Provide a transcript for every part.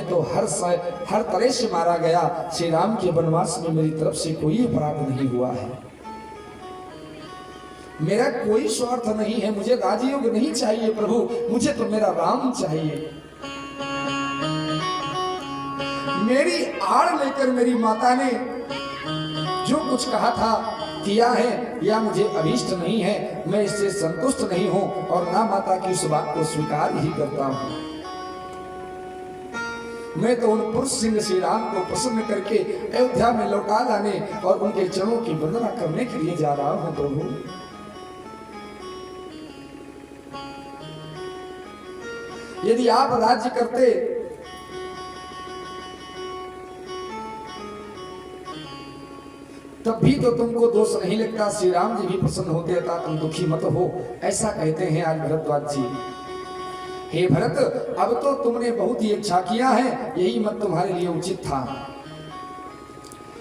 तो हर तरह से मारा गया। श्री राम के वनवास में मेरी तरफ से कोई अपराध नहीं हुआ है, मेरा कोई स्वार्थ नहीं है, मुझे राजयोग नहीं चाहिए प्रभु, मुझे तो मेरा राम चाहिए। मेरी आड़ लेकर मेरी माता ने जो कुछ कहा था किया है, या मुझे अभीष्ट नहीं है, मैं इससे संतुष्ट नहीं हूं और ना माता की उस बात को स्वीकार ही करता हूं। मैं तो उन पुरुष सिंह श्री राम को प्रसन्न करके अयोध्या में लौटा लाने और उनके चरणों की वंदना करने के लिए जा रहा हूं प्रभु। यदि आप राज्य करते तब भी तो तुमको दोष नहीं लगता, श्री राम जी भी प्रसन्न होते, था तुम दुखी मत हो, ऐसा कहते हैं आज भरद्वाज जी। हे भरत, अब तो तुमने बहुत ही इच्छा किया है, यही मत तुम्हारे लिए उचित था।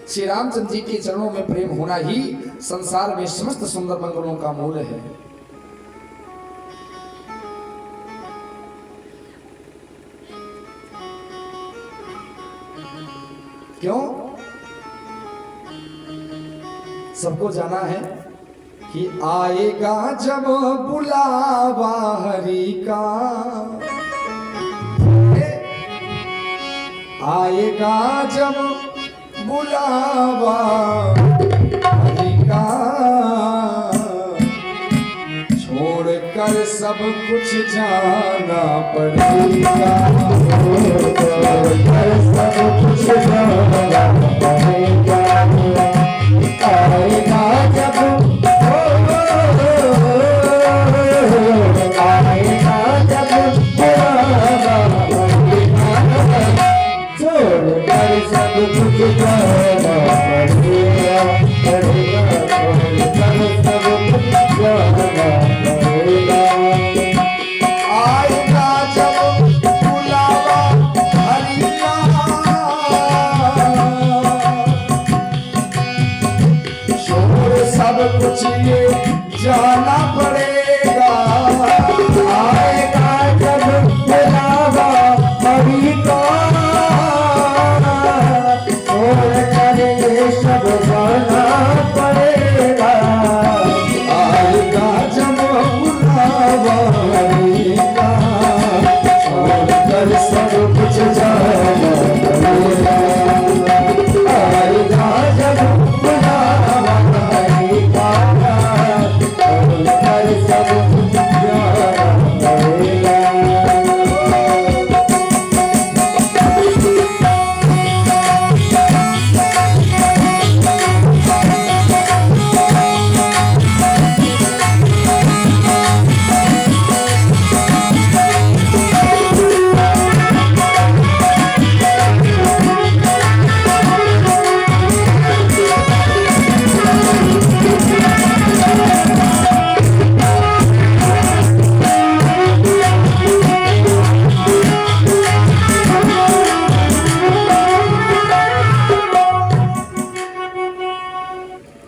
श्री रामचंद्र जी के चरणों में प्रेम होना ही संसार में समस्त सुंदर मंगलों का मूल है। क्यों? सबको जाना है कि आएगा जब बुलावा हरि का, आएगा जब बुलावा हरि का, छोड़कर सब कुछ जाना पड़ेगा, छोड़कर सब कुछ जाना पड़ेगा। आएगा जब आएगा जब छोड़कर सब कुछ जाना पड़ेगा, छोड़कर सब कुछ जाना पड़ेगा। आएगा जब बुलावा हरि का, सब कुछ ये जाना पड़ेगा। आएगा जब बुलावा हरि का, छोड़कर ये सब जाना पड़ेगा। आएगा जब बुलावा हरि का, छोड़कर सब कुछ जाना पड़ेगा। आएगा जब बुलावा हरि का, छोड़कर सब कुछ जाना पड़ेगा।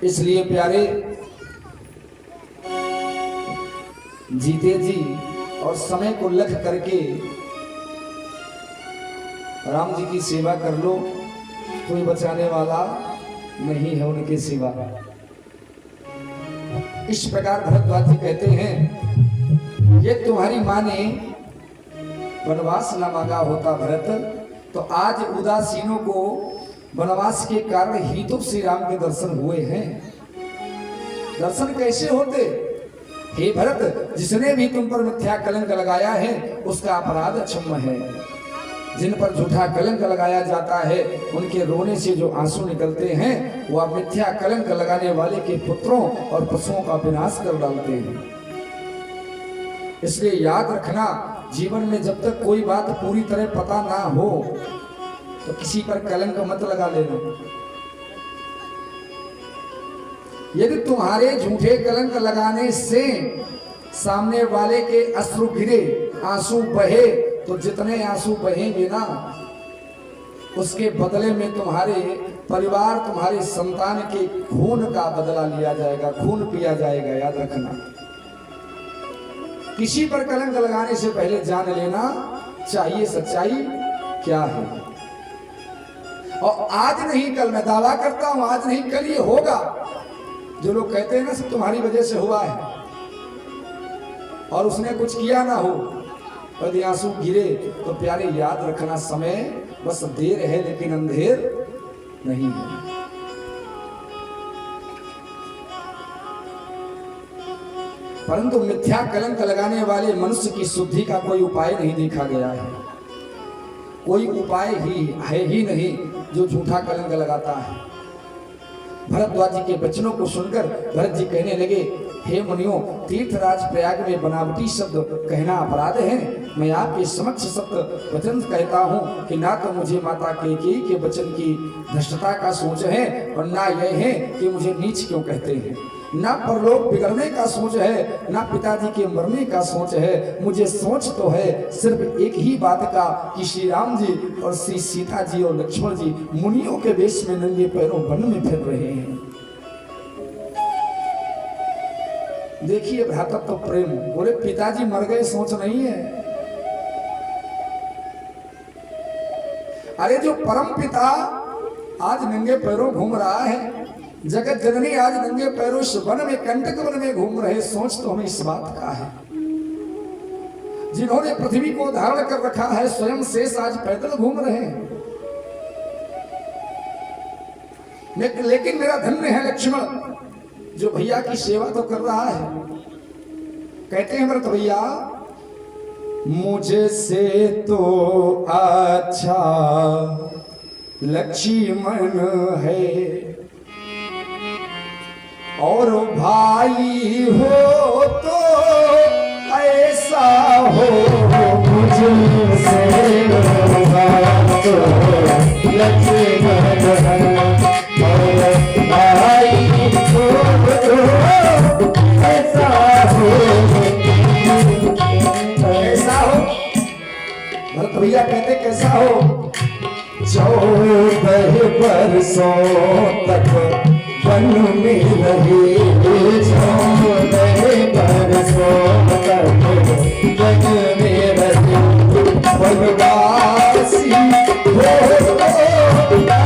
इसलिए प्यारे जीते जी और समय को लख करके राम जी की सेवा कर लो, कोई बचाने वाला नहीं है उनके सिवा। इस प्रकार भरद्वाज जी कहते हैं, ये तुम्हारी माँ ने वनवास न मांगा होता भरत, तो आज उदासीनों को वनवास के कारण ही तो श्री राम के दर्शन हुए हैं। दर्शन कैसे होते? हे भरत, जिसने भी तुम पर मिथ्या कलंक लगाया है उसका अपराध क्षम्य है। जिन पर झूठा कलंक लगाया जाता है उनके रोने से जो आंसू निकलते हैं वह मिथ्या कलंक लगाने वाले के पुत्रों और पशुओं का विनाश कर डालते हैं। इसलिए याद रखना, जीवन में जब तक कोई बात पूरी तरह पता ना हो तो किसी पर कलंक मत लगा लेना। यदि तुम्हारे झूठे कलंक लगाने से सामने वाले के अश्रु गिरे, आंसू बहे, तो जितने आंसू बहेंगे ना उसके बदले में तुम्हारे परिवार, तुम्हारे संतान के खून का बदला लिया जाएगा, खून पिया जाएगा। याद रखना, किसी पर कलंक लगाने से पहले जान लेना चाहिए सच्चाई क्या है। और आज नहीं कल, मैं दावा करता हूं आज नहीं कल ये होगा। जो लोग कहते हैं ना सब तुम्हारी वजह से हुआ है, और उसने कुछ किया ना हो, यदि आंसू गिरे तो प्यारे याद रखना समय बस देर है लेकिन अंधेर नहीं है। परंतु मिथ्या कलंक लगाने वाले मनुष्य की शुद्धि का कोई उपाय नहीं देखा गया है। कोई उपाय ही है ही नहीं जो झूठा कलंक लगाता है। भरद्वाज जी के वचनों को सुनकर भरत जी कहने लगे, हे मुनियों, तीर्थराज प्रयाग में बनावटी शब्द कहना अपराध है। मैं आपके समक्ष सत्य वचन कहता हूँ कि ना तो मुझे माता कैकेयी के वचन की धृष्टता का सोच है, और ना यह है कि मुझे नीच क्यों कहते हैं। ना परलोक बिगड़ने का सोच है, ना पिताजी के मरने का सोच है। मुझे सोच तो है सिर्फ एक ही बात का कि श्री राम जी और श्री सीता जी और लक्ष्मण जी मुनियों के वेश में नंगे पैरों वन में फिर रहे हैं। देखिए भ्रातृत्व तो प्रेम, बोले पिताजी मर गए सोच नहीं है। अरे जो परम पिता आज नंगे पैरों घूम रहा है, जगत जननी आज नंगे पैरों वन में कंटक वन में घूम रहे, सोच तो हमें इस बात का है। जिन्होंने पृथ्वी को धारण कर रखा है, स्वयं शेष आज पैदल घूम रहे हैं। लेकिन मेरा धन्य है लक्ष्मण जो भैया की सेवा तो कर रहा है। कहते हैं भरत भैया, मुझे से तो अच्छा लक्ष्मण है, और भाई हो तो ऐसा हो। मुझे से तो लक्ष्मण है, और भाई हो तो ऐसा हो। कैसा हो? भरत भैया कहते कैसा हो? 14 बरसों तक वन में रहे, 14 बरसों तक वन में रहे। वनवासी हो तो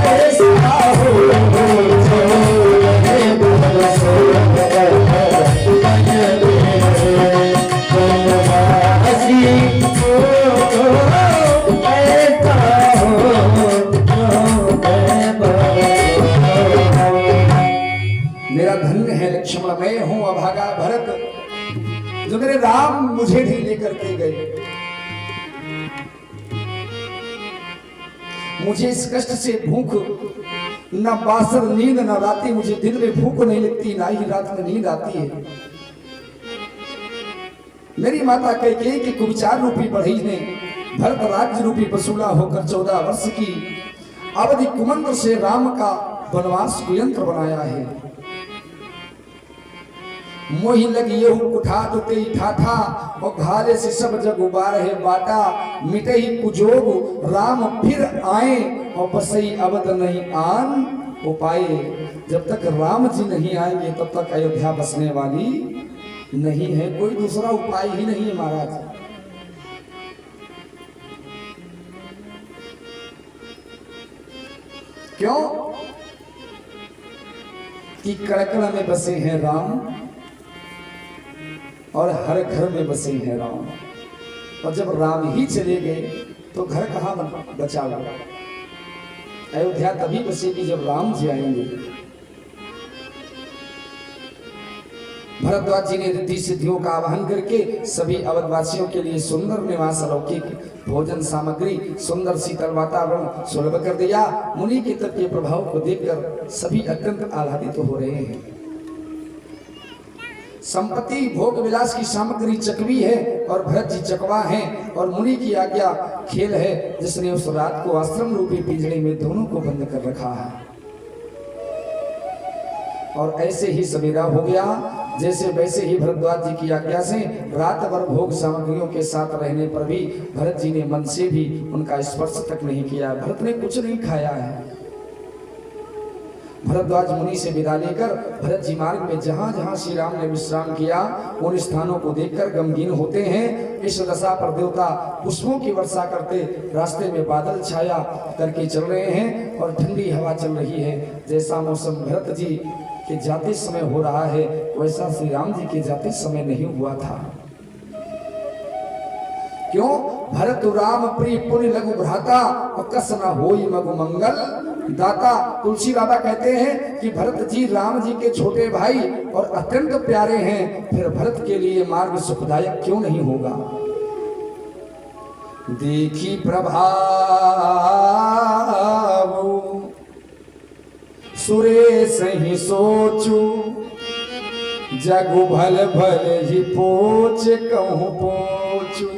ऐसा हो। 14 बरसों तक वन में रहे। वनवासी हो तो ऐसा हो। मेरा धन्य है लक्ष्मण, मैं हूं अभागा भरत जो मेरे राम मुझे नहीं लेकर के गए। मुझे इस कष्ट से भूख न बासर नींद न राती, मुझे दिन में भूख नहीं लगती ना ही रात में नींद आती है। मेरी माता कैकेयी की कुविचार रूपी बढ़ई ने भरत राज्य रूपी वसूला होकर 14 वर्ष की अवधि कुमंत्र से राम का वनवास कुयंत्र बनाया है। मोहि लगी ये उठा तो कई ठाठा, और घाले से सब जग उबार है बाटा। मिटे ही कुजोग राम फिर आए, और बसई अवध नहीं आन हो पाए। जब तक राम जी नहीं आएंगे तब तक अयोध्या बसने वाली नहीं है। कोई दूसरा उपाय ही नहीं है महाराज। क्यों? कि कड़कड़ में बसे हैं राम, और हर घर में बसे हैं राम। और जब राम ही चले गए तो घर कहाँ बचा हुआ? अयोध्या तभी बसेगी जब राम जी आएंगे। भरद्वाज जी ने रिद्धि सिद्धियों का आवाहन करके सभी अवधवासियों के लिए सुंदर निवास, अलौकिक भोजन सामग्री, सुंदर शीतल वातावरण सुलभ कर दिया। मुनि के तप के प्रभाव को देखकर सभी अत्यंत आह्लादित हो रहे हैं। संपत्ति भोग विलास की सामग्री चकवी है और भरत जी चकवा हैं, और मुनि की आज्ञा खेल है जिसने उस रात को आश्रम रूपी पिंजरे में दोनों को बंद कर रखा है। और ऐसे ही सवेरा हो गया, जैसे वैसे ही भरद्वाज जी की आज्ञा से रात भर भोग सामग्रियों के साथ रहने पर भी भरत जी ने मन से भी उनका स्पर्श तक नहीं किया। भरत ने कुछ नहीं खाया है। भरद्वाज मुनि से विदा लेकर भरत जी मार्ग में जहां जहां श्री राम ने विश्राम किया उन स्थानों को देखकर गमगीन होते हैं। इस दशा पर देवता पुष्पों की वर्षा करते रास्ते में बादल छाया करके चल रहे हैं और ठंडी हवा चल रही है। जैसा मौसम भरत जी के जाते समय हो रहा है वैसा श्री राम जी के जाते समय नहीं हुआ था। क्यों? भरत राम प्रिय पुण्य लघु भ्राता और कस न होई मगु मंगल दाता। तुलसी बाबा कहते हैं कि भरत जी राम जी के छोटे भाई और अत्यंत प्यारे हैं, फिर भरत के लिए मार्ग सुखदायक क्यों नहीं होगा। देखी प्रभाव सुरेश ही सोचू जगु भल भल ही पोच कहूं पो